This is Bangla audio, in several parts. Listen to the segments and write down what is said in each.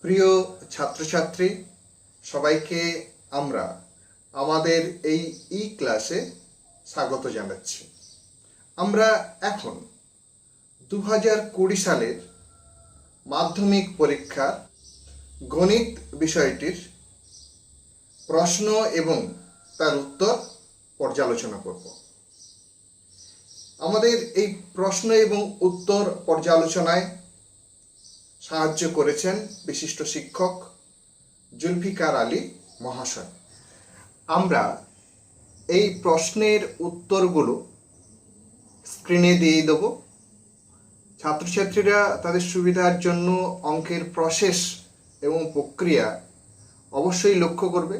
প্রিয় ছাত্রছাত্রী সবাইকে আমরা আমাদের এই ক্লাসে স্বাগত জানাচ্ছি। আমরা এখন 2020 সালের মাধ্যমিক পরীক্ষার গণিত বিষয়টির প্রশ্ন এবং তার উত্তর পর্যালোচনা করব। আমাদের এই প্রশ্ন এবং উত্তর পর্যালোচনায় সাহায্য করেছেন বিশিষ্ট শিক্ষক জুলফিকার আলী মহাশয়। আমরা এই প্রশ্নের উত্তরগুলো স্ক্রিনে দিয়ে দেব। ছাত্রছাত্রীরা তাদের সুবিধার জন্য অঙ্কের প্রসেস এবং প্রক্রিয়া অবশ্যই লক্ষ্য করবে।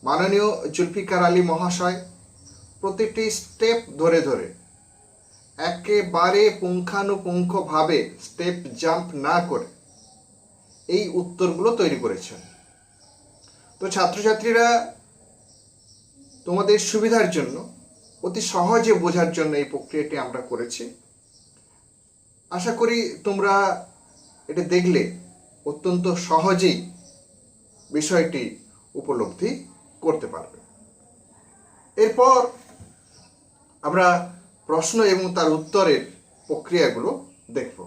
মাননীয় জুলফিকার আলী মহাশয় প্রতিটি স্টেপ ধরে ধরে একেবারে পুঙ্খানুপুঙ্খভাবে স্টেপ জাম্প না করে এই উত্তরগুলো তৈরি করেছেন। তো ছাত্রছাত্রীরা তোমাদের সুবিধার জন্য অতি সহজে বোঝার জন্য এই প্রক্রিয়াটি আমরা করেছি। আশা করি তোমরা এটা দেখলে অত্যন্ত সহজেই বিষয়টি উপলব্ধি করতে পারবে। এরপর আমরা প্রশ্ন এবং তার উত্তরের প্রক্রিয়াগুলো দেখব।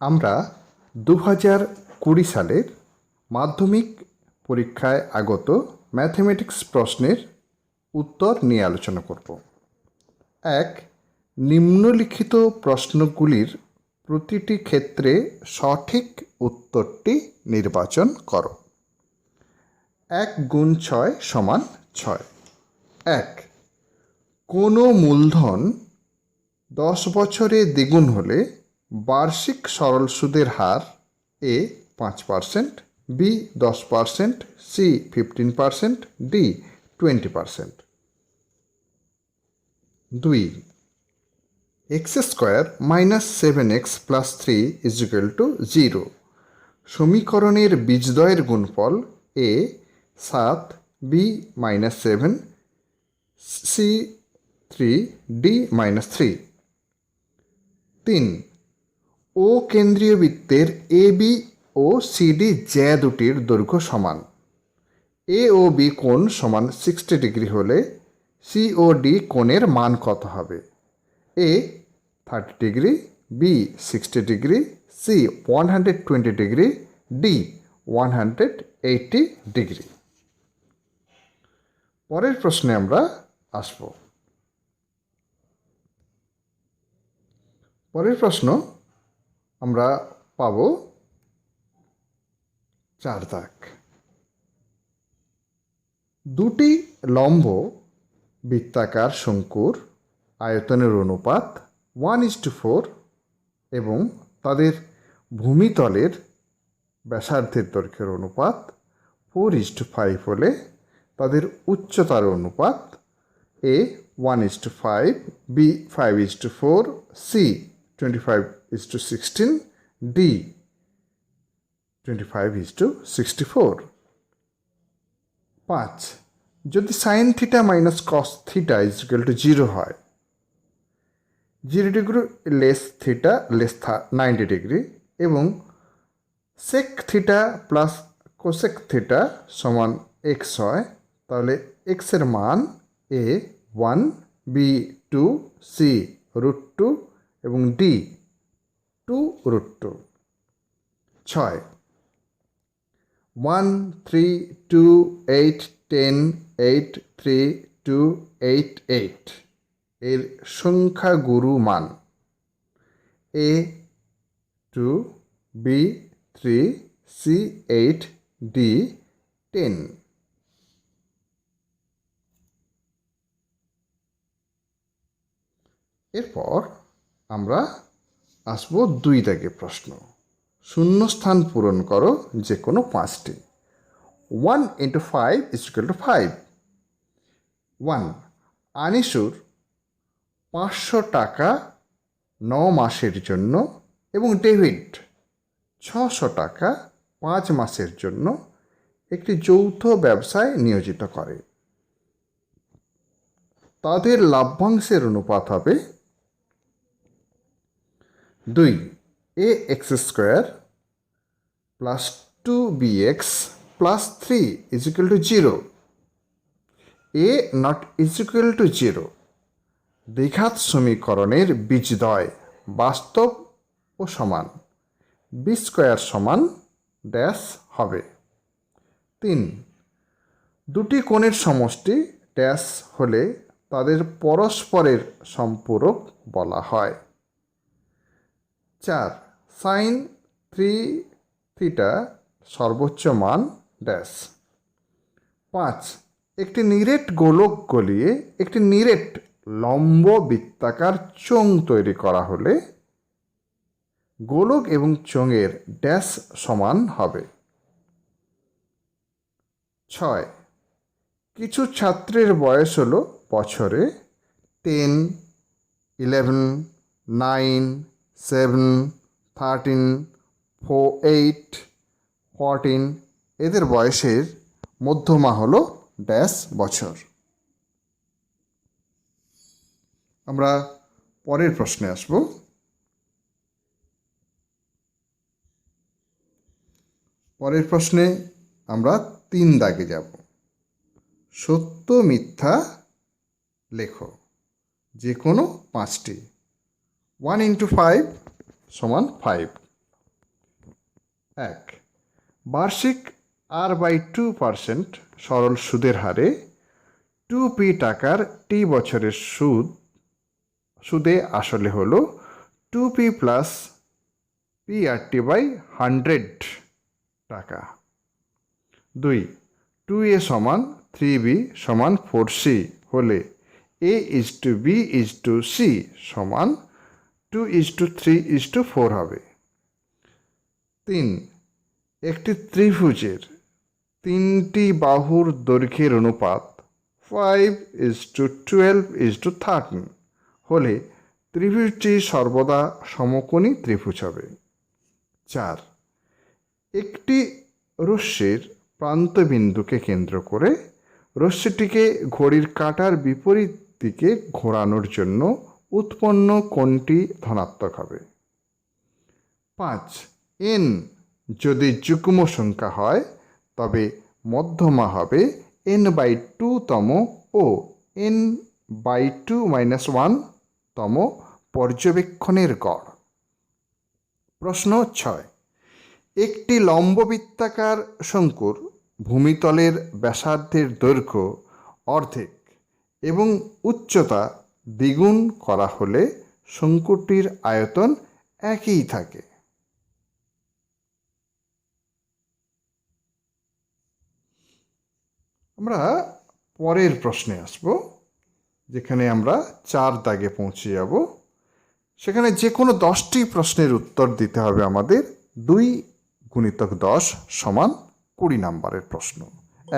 আমরা 2020 সালের মাধ্যমিক পরীক্ষায় আগত ম্যাথমেটিক্স প্রশ্নের উত্তর নিয়ে আলোচনা করব। 1. নিম্নলিখিত প্রশ্নগুলির প্রতিটি ক্ষেত্রে সঠিক উত্তরটি নির্বাচন করো। 1 গুণ 6 সমান 6। 1. কোনো মূলধন 10 বছরে দ্বিগুণ হলে বার্ষিক সরল সুদের হার A 5%, B 10%, C 15%, D 20%। 2. x square minus 7x plus 3 is equal to 0 সমীকরণের বীজদ্বয়ের গুণফল এ 7, বি -7, সি 3, ডি -3। 3. ও কেন্দ্রীয় বৃত্তের এ বি ও সিডি জ্যা দুটির দৈর্ঘ্য সমান। এ ও বি কোণ সমান 60 ডিগ্রি হলে সি ও ডি কোণের মান কত হবে? A 30 degree, B 60 degree, C 120 degree, D 180 degree. পরের প্রশ্নে আমরা আসব। পরের প্রশ্ন আমরা পাব 4 দাগ। দুটি লম্ব বৃত্তাকার শঙ্কুর আয়তনের অনুপাত 1:4 এবং তাদের ভূমিতলের ব্যাসার্ধের দৈর্ঘ্যের অনুপাত 4:5 হলে তাদের উচ্চতার অনুপাত এ 1:5, বি 5:4, সি 25:16, ডি 25:64। 5. যদি sine theta minus cos theta equal to 0 হয়, 0 degree less theta less 90 degree এবং sec theta plus cosec theta সমান এক্স হয়, তাহলে এক্সের মান এ 1, বি 2, সি √2 এবং ডি 2√2। 6. 1, 3, 2, 8, 10, 8, 3, 2, 8, 8 এর সংখ্যাগুরু মান এ 2, বি 3, সি 8, ডি 10। এরপর আমরা আসব 2 দাগের প্রশ্ন। শূন্যস্থান পূরণ করো যে কোনো 5টি। 1 × 5 = 5। 1. আনিসুর 500 টাকা 9 মাসের জন্য এবং ডেভিড 600 টাকা 5 মাসের জন্য একটি যৌথ ব্যবসায় নিয়োজিত করে। তাদের লাভ্যাংশের অনুপাত হবে 2. ax² + 2bx + 3 = 0। a not equal to 0 দ্বিঘাত সমীকরণের বীজদ্বয় বাস্তব ও সমান। b² সমান ড্যাশ হবে। 3. দুটি কোণের সমষ্টি ড্যাশ হলে তাদের পরস্পরের সম্পূরক বলা হয়। 4. সাইন 3 থিটা সর্বোচ্চ মান ড্যাশ। 5. একটি নিরেট গোলক গলিয়ে একটি নিরেট লম্ব বৃত্তাকার চোঙ তৈরি করা হলে গোলক এবং চোঙের ড্যাশ সমান হবে। 6. কিছু ছাত্রের বয়স হলো বছরে 10, 11, 9, 7, 13, 8, 14 এদের বয়সের মধ্যমা হলো ড্যাশ বছর। আমরা পরের প্রশ্নে আসব। পরের প্রশ্নে আমরা 3 দাগে যাব। সত্য মিথ্যা লেখো যে কোনো 5টি। 1 × 5 = 5। 1. বার্ষিক r/2% সরল সুদের হারে 2p টাকার t বছরের সুদে আসলে হলো 2p + PRT/100 টাকা। 2. 2a = 3b = 4c হলে a:b:c = 2:3:4 হবে। 3. একটি ত্রিভুজের 3টি বাহুর দৈর্ঘ্যের অনুপাত 5:12:13 হলে ত্রিভুজটি সর্বদা সমকোণী ত্রিভুজ হবে। 4. একটি রশ্মির প্রান্তবিন্দুকে কেন্দ্র করে রশ্মিটিকে ঘড়ির কাঁটার বিপরীত দিকে ঘোরানোর জন্য উৎপন্ন কোণটি ধনাত্মক হবে। 5. n যদি যুগ্ম সংখ্যা হয় তবে মধ্যমা হবে n/2 তম ও n/2 - 1 তম পর্যবেক্ষণের গড়। প্রশ্ন 6. একটি লম্ববৃত্তাকার শঙ্কুর ভূমিতলের ব্যাসার্ধের দৈর্ঘ্য অর্ধেক এবং উচ্চতা দ্বিগুণ করা হলে শঙ্কুটির আয়তন একই থাকে। আমরা পরের প্রশ্নে আসব, যেখানে আমরা 4 দাগে পৌঁছে যাব। সেখানে যে কোনো 10টি প্রশ্নের উত্তর দিতে হবে আমাদের। 2 গুণিতক 10 সমান 20 নম্বরের প্রশ্ন।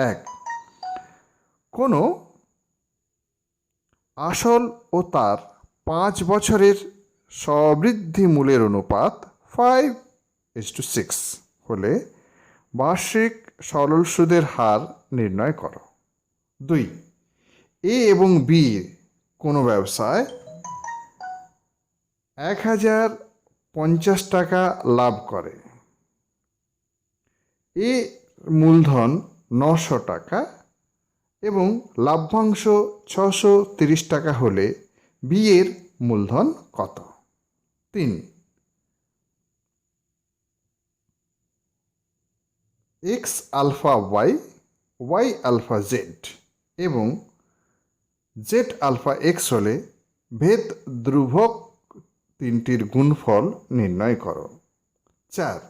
1, কোনো আসল ও তার 5 বছরের সবৃদ্ধি মূলের অনুপাত 5:6 হলে বার্ষিক সরল সুদের হার নির্ণয় করো। 2, এ এবং বি কোনো ব্যবসায় 1050 টাকা লাভ করে। এ মূলধন 900 টাকা এবং লাভ্যাংশ 630 টাকা হলে বি এর মূলধন কত? 3, x alpha y, y alpha z এবং জেড আলফা এক্স হলে ভেদ ধ্রুবক তিনটির গুণফল নির্ণয় করো। 4,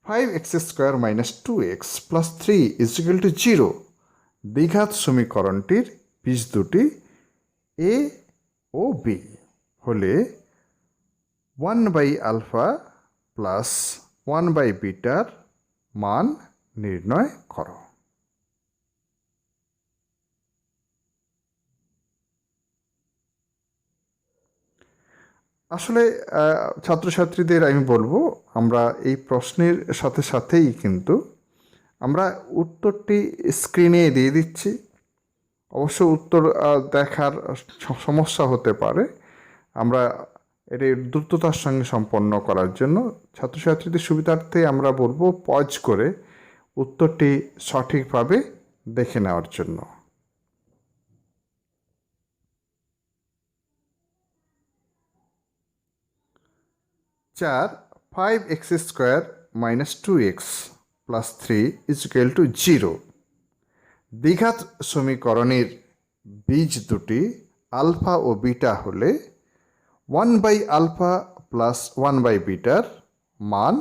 5x² - 2x + 3 = 0 দ্বিঘাত সমীকরণটির বীজ দুটি এ ও বি হলে 1/α + 1/β মান নির্ণয় করো। আসলে ছাত্রছাত্রীদের আমি বলবো, আমরা এই প্রশ্নের সাথে সাথেই কিন্তু আমরা উত্তরটি স্ক্রিনে দিয়ে দিচ্ছি। অবশ্য উত্তর দেখার সমস্যা হতে পারে। আমরা এটি দ্রুততার সঙ্গে সম্পন্ন করার জন্য ছাত্রছাত্রীদের সুবিধার্থে আমরা বলবো পজ করে উত্তরটি সঠিকভাবে দেখে নেওয়ার জন্য। চার, 5x² - 2x + 3 = 0 দ্বিঘাত সমীকরণের বীজ দুটি আলফা ও বিটা হলে 1/α + 1/β মান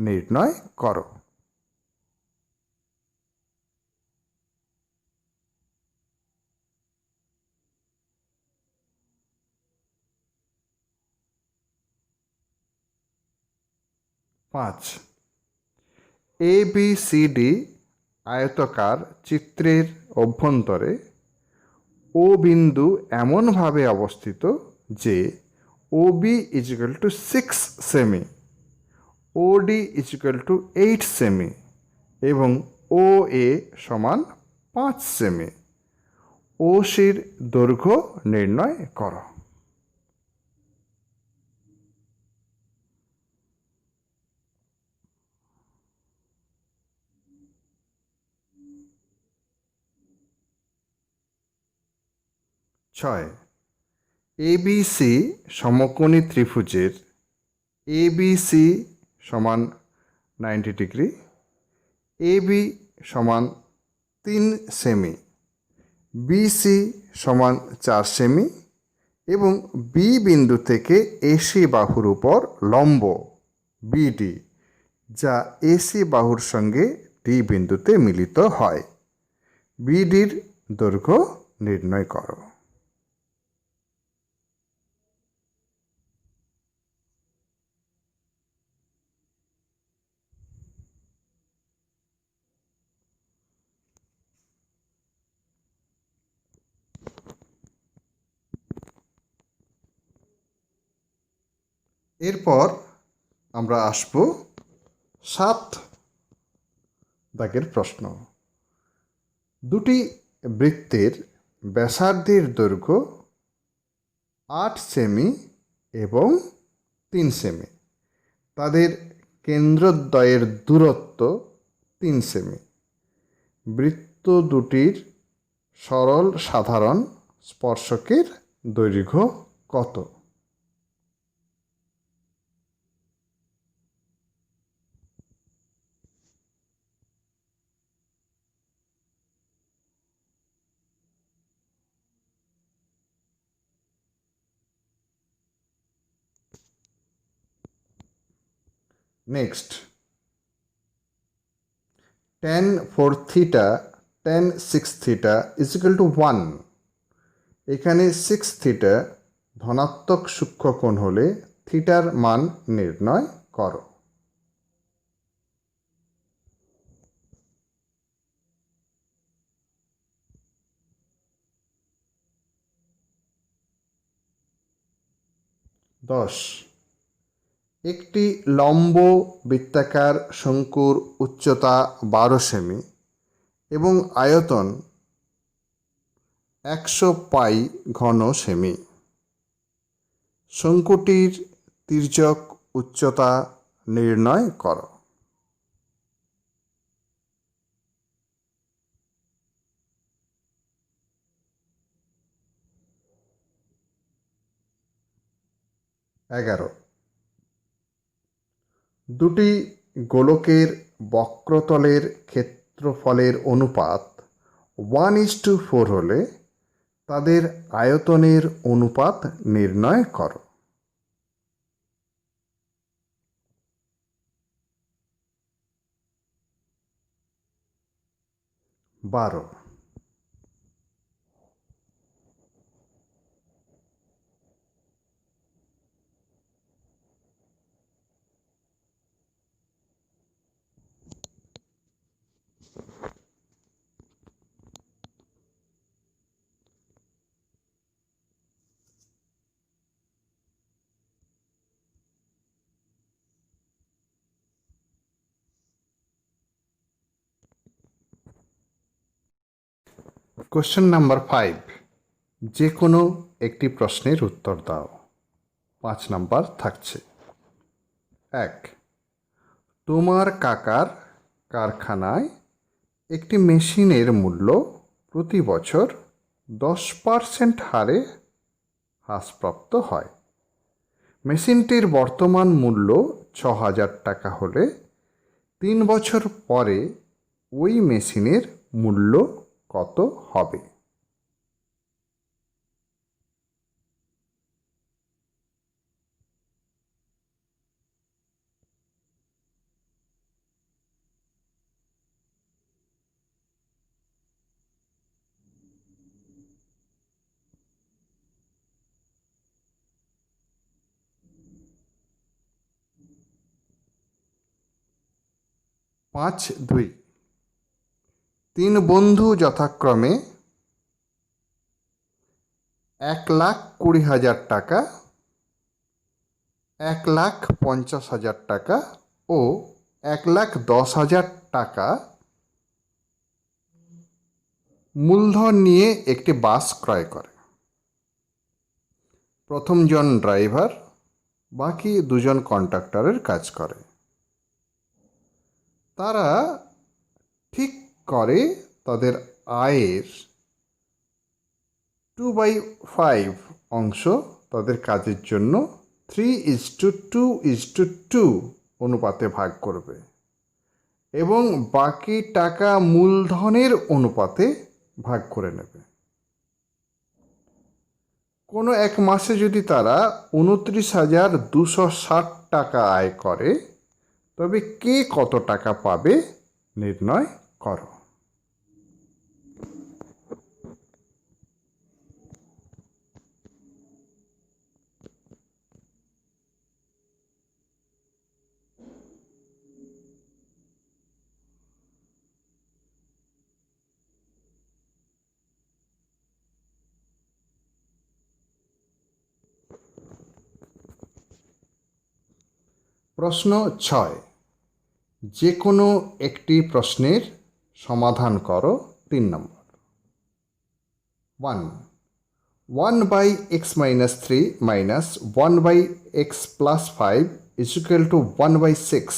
নির্ণয় করো। পাঁচ, ABCD আয়তকার চিত্রের অভ্যন্তরে ও বিন্দু এমনভাবে অবস্থিত যে OB = 6 সেমি, OD = 8 সেমি এবং OA সমান 5 সেমি। OCর দৈর্ঘ্য নির্ণয় করো। ছয়, ABC সমকোণী ত্রিভুজের ABC সমান 90 ডিগ্রি, AB সমান 3 সেমি, BC সমান 4 সেমি এবং বি বিন্দু থেকে AC বাহুর উপর লম্ব BD, যা AC বাহুর সঙ্গে D বিন্দুতে মিলিত হয়। BDর দৈর্ঘ্য নির্ণয় করো। এরপর আমরা আসব 7 দাগের প্রশ্ন। দুটি বৃত্তের ব্যাসার্ধের দৈর্ঘ্য 8 সেমি এবং 3 সেমি, তাদের কেন্দ্রদ্বয়ের দূরত্ব 3 সেমি। বৃত্ত দুটির সরল সাধারণ স্পর্শকের দৈর্ঘ্য কত? Next, tan 4 theta tan 6 theta is equal two 1। এখানে 6 থিটা ধনাত্মক সূক্ষ্মকোণ হলে থিটার মান নির্ণয় করো। দশ, একটি লম্ব বৃত্তাকার শঙ্কুর উচ্চতা 12 সেমি এবং আয়তন 100 পাই ঘন সেমি। শঙ্কুটির তির্যক উচ্চতা নির্ণয় করো। এগারো, দুটি গোলকের বক্রতলের ক্ষেত্রফলের অনুপাত 1:4 হলে তাদের আয়তনের অনুপাত নির্ণয় করো। 12, কোশ্চেন নাম্বার 5, যে কোনো একটি প্রশ্নের উত্তর দাও। 5 নাম্বার থাকছে। 1, তোমার কাকার কারখানায় একটি মেশিনের মূল্য প্রতি বছর 10% হারে হ্রাসপ্রাপ্ত হয়। মেশিনটির বর্তমান মূল্য 6,000 টাকা হলে 3 বছর পরে ওই মেশিনের মূল্য কত হবে? পাঁচ দুই, 3 বন্ধু যথাক্রমে 1,20,000 টাকা, 1,50,000 টাকা ও 1,10,000 টাকা মূলধন নিয়ে একটি বাস ক্রয় করে। প্রথম জন ড্রাইভার, বাকি 2 জন কন্ডাক্টরের কাজ করে। তারা ঠিক করে তাদের আয়ের 2/5 অংশ তাদের কাজের জন্য 3:2:2 অনুপাতে ভাগ করবে এবং বাকি টাকা মূলধনের অনুপাতে ভাগ করে নেবে। কোনো এক মাসে যদি তারা 29,260 টাকা আয় করে, তবে কে কত টাকা পাবে নির্ণয় করো। প্রশ্ন 6, যে কোনো একটি প্রশ্নের সমাধান করো। 3 নম্বর। 1, 1/x-3 minus 1/x+5 is equal to 1/6.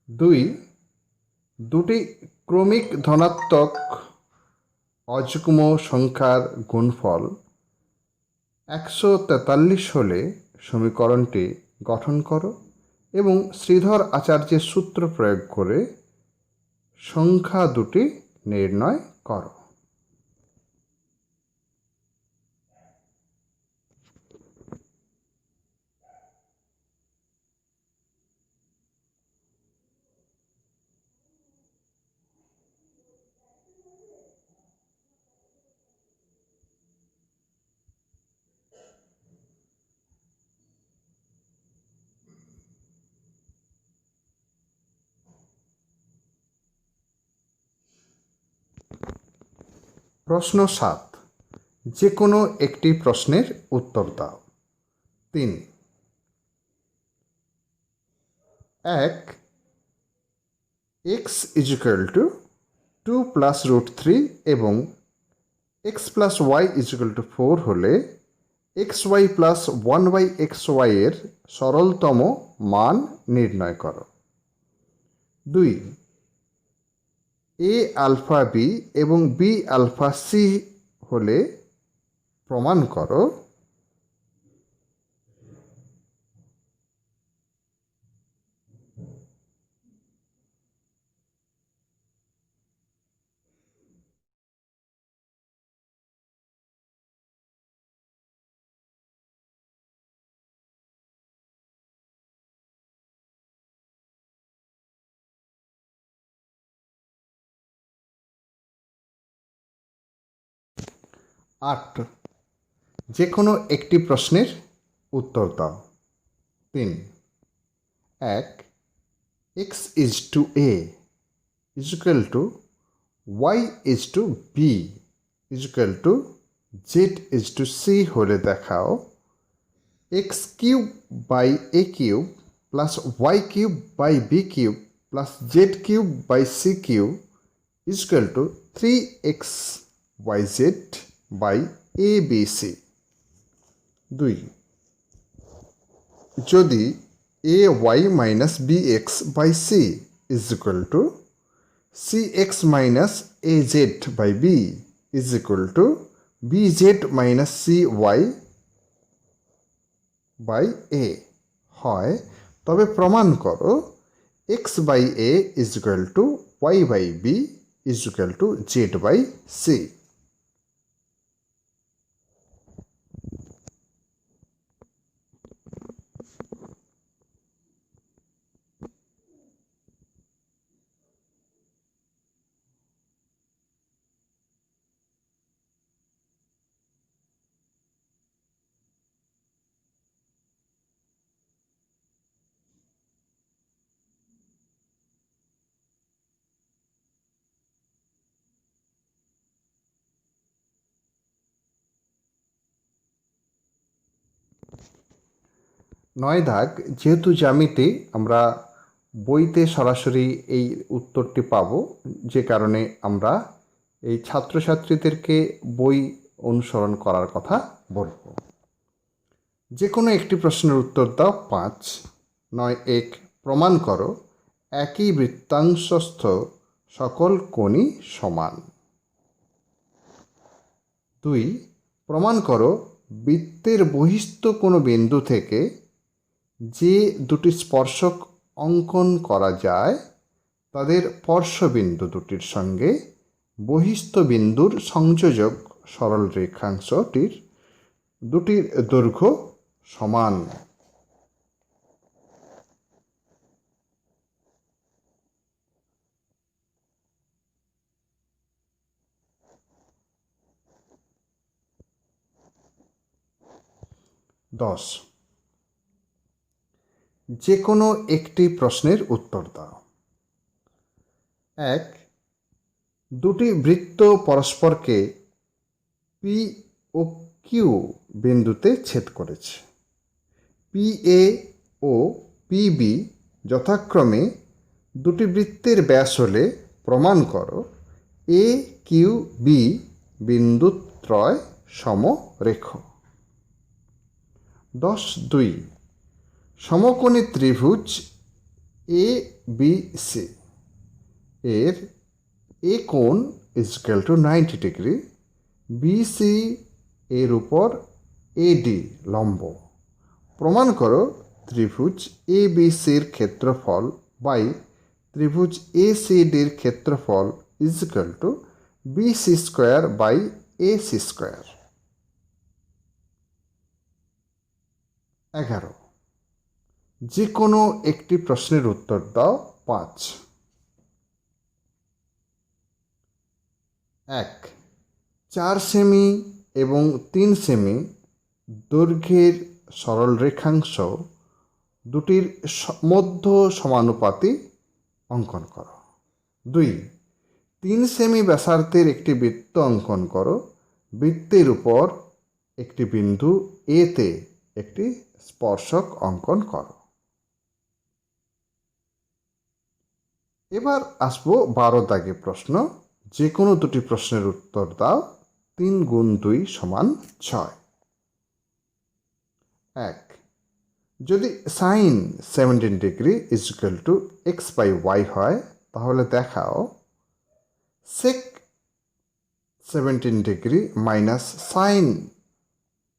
2 দুটি ক্রমিক ধনাত্মক অযুগ্ম সংখ্যার গুণফল 143 হলে সমীকরণটি গঠন করো এবং শ্রীধর আচার্যের সূত্র প্রয়োগ করে সংখ্যা দুটি নির্ণয় করো। প্রশ্ন 7, যে কোনো একটি প্রশ্নের উত্তর দাও। 3 1 x = 2 + √3 এবং x + y = 4 হলে xy + 1/xy এর সরলতম মান নির্ণয় করো। 2 a আলফা b এবং b আলফা c হলে প্রমাণ করো 8 যে কোনো একটি প্রশ্নের উত্তর দাও। 3 1 x = a = y = b = z = c হলে দেখাও x³/a³ + y³/b³ + z³/c³ = 3xyz/abc। 2 যদি ay - bx/c = cx - az/b = bz - cy/a হয়, তবে প্রমাণ করো x/a = y/b = z/c। 9 দাগ, যেহেতু জ্যামিতি আমরা বইতে সরাসরি এই উত্তরটি পাব, যে কারণে আমরা এই ছাত্রছাত্রীদেরকে বই অনুসরণ করার কথা বলব। যে কোনো একটি প্রশ্নের উত্তর দাও। 5 9 প্রমাণ করো একই বৃত্তাংশস্থ সকল কোণই সমান। 2 প্রমাণ করো বৃত্তের বহিস্থ কোনো বিন্দু থেকে যে দুটি স্পর্শক অঙ্কন করা যায় তাদের স্পর্শবিন্দু দুটির সঙ্গে বহিস্থ বিন্দুর সংযোজক সরল রেখাংশটির দুটির দৈর্ঘ্য সমান। 10 যে কোনো একটি প্রশ্নের উত্তর দাও। 1 দুটি বৃত্ত পরস্পরকে পি ও কিউ বিন্দুতে ছেদ করেছে। PA ও PB যথাক্রমে দুটি বৃত্তের ব্যাস হলে প্রমাণ করো AQB বিন্দুত্রয় সমরেখ। 10.2 সমকোণী ত্রিভুজ এ বি সি এর এ কোণ is equal to 90 degree, BC এর উপর এডি লম্ব। প্রমাণ করো ত্রিভুজ এ বি সির ক্ষেত্রফল বাই ত্রিভুজ এ সি ডির ক্ষেত্রফল is equal to BC square by AC square. 11, যে কোনো একটি প্রশ্নের উত্তর দাও। 5, 1, 4 সেমি এবং 3 সেমি দৈর্ঘ্যের সরল রেখাংশ দুটির মধ্য সমানুপাতি অঙ্কন করো। 2, 3 সেমি ব্যাসার্ধের একটি বৃত্ত অঙ্কন করো। বৃত্তের উপর একটি বিন্দু এতে একটি স্পর্শক অঙ্কন করো। এবার আসবো 12 দাগের প্রশ্ন। যে কোনো দুটি প্রশ্নের উত্তর দাও। 3 গুণ 2 সমান 6। 1, যদি sine 17 degree is equal to x by y হয়, তাহলে দেখাও sec 17 degree minus sine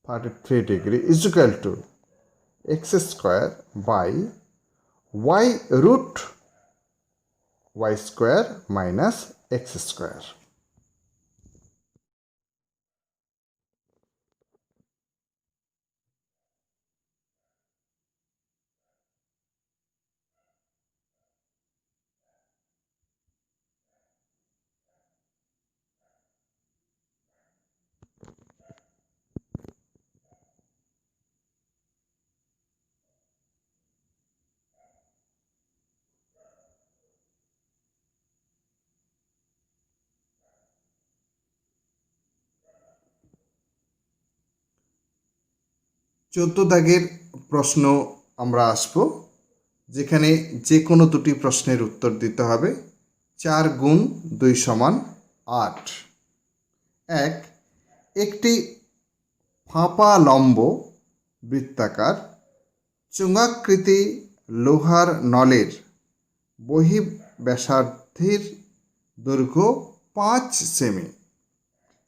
33 degree is equal to x square by y root y square minus x square. চোদ্দ দাগের প্রশ্ন আমরা আসব, যেখানে যে কোনো দুটি প্রশ্নের উত্তর দিতে হবে। 4 গুণ 2 সমান 8। 1, একটি ফাঁপা লম্ব বৃত্তাকার চোঙাকৃতি লোহার নলের বহিঃব্যাসার্ধের দৈর্ঘ্য 5 সেমি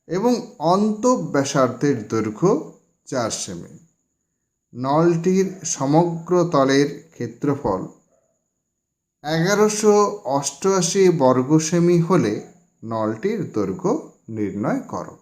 এবং অন্তঃব্যাসার্ধের দৈর্ঘ্য 4 সেমি। নলটির সমগ্র তলের ক্ষেত্রফল 1188 বর্গ সেমি হলে নলটির দৈর্ঘ্য নির্ণয় করো।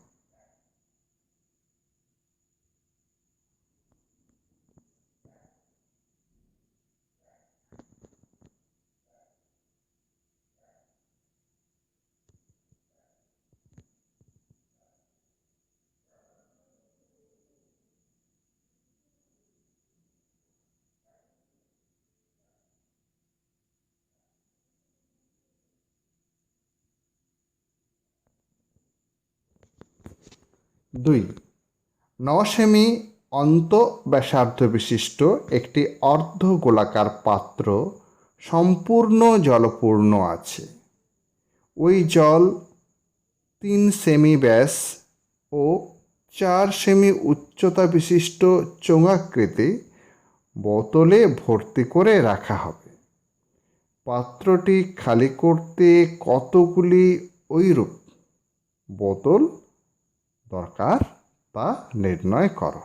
দুই, 9 সেমি অন্তঃব্যাসার্ধ বিশিষ্ট একটি অর্ধ গোলাকার পাত্র সম্পূর্ণ জলপূর্ণ আছে। ওই জল 3 সেমি ব্যাস ও 4 সেমি উচ্চতা বিশিষ্ট চোঙাকৃতি বোতলে ভর্তি করে রাখা হবে। পাত্রটি খালি করতে কতগুলি ওইরূপ বোতল দরকার তা নির্ণয় করো।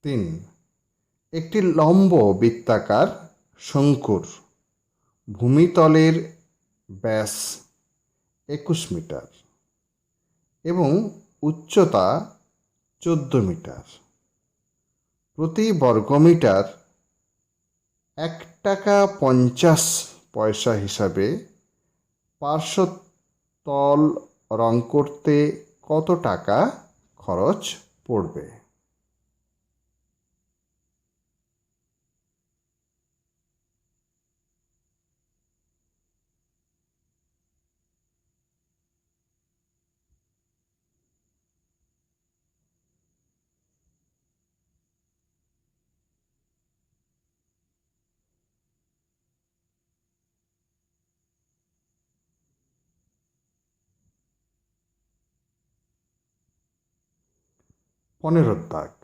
তিন, একটি লম্ব বৃত্তাকার শঙ্কুর ভূমিতলের ব্যাস 21 মিটার এবং উচ্চতা 14 মিটার। প্রতি বর্গমিটার 1 টাকা 50 পয়সা হিসাবে পার্শ্বতল রং করতে কত টাকা খরচ পড়বে? 15 দাগ।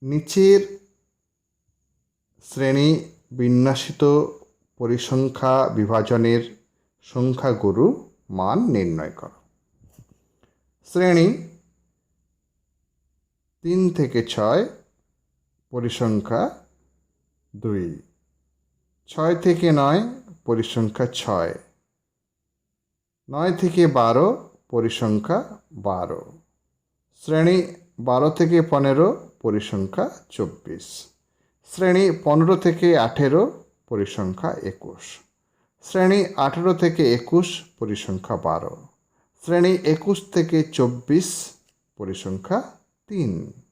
নিচের শ্রেণী বিন্যাসিত পরিসংখ্যা বিভাজনের সংখ্যাগুরু মান নির্ণয় করো। শ্রেণী 3 থেকে 6 পরিসংখ্যা 2, 6 থেকে 9 পরিসংখ্যা 6, 9 থেকে 12 পরিসংখ্যা 12, শ্রেণী 12 থেকে 15 পরিসংখ্যা 24, শ্রেণী 15 থেকে 18 পরিসংখ্যা 21, শ্রেণী 18 থেকে 21 পরিসংখ্যা 12, শ্রেণী 21 থেকে 24 পরিসংখ্যা 3।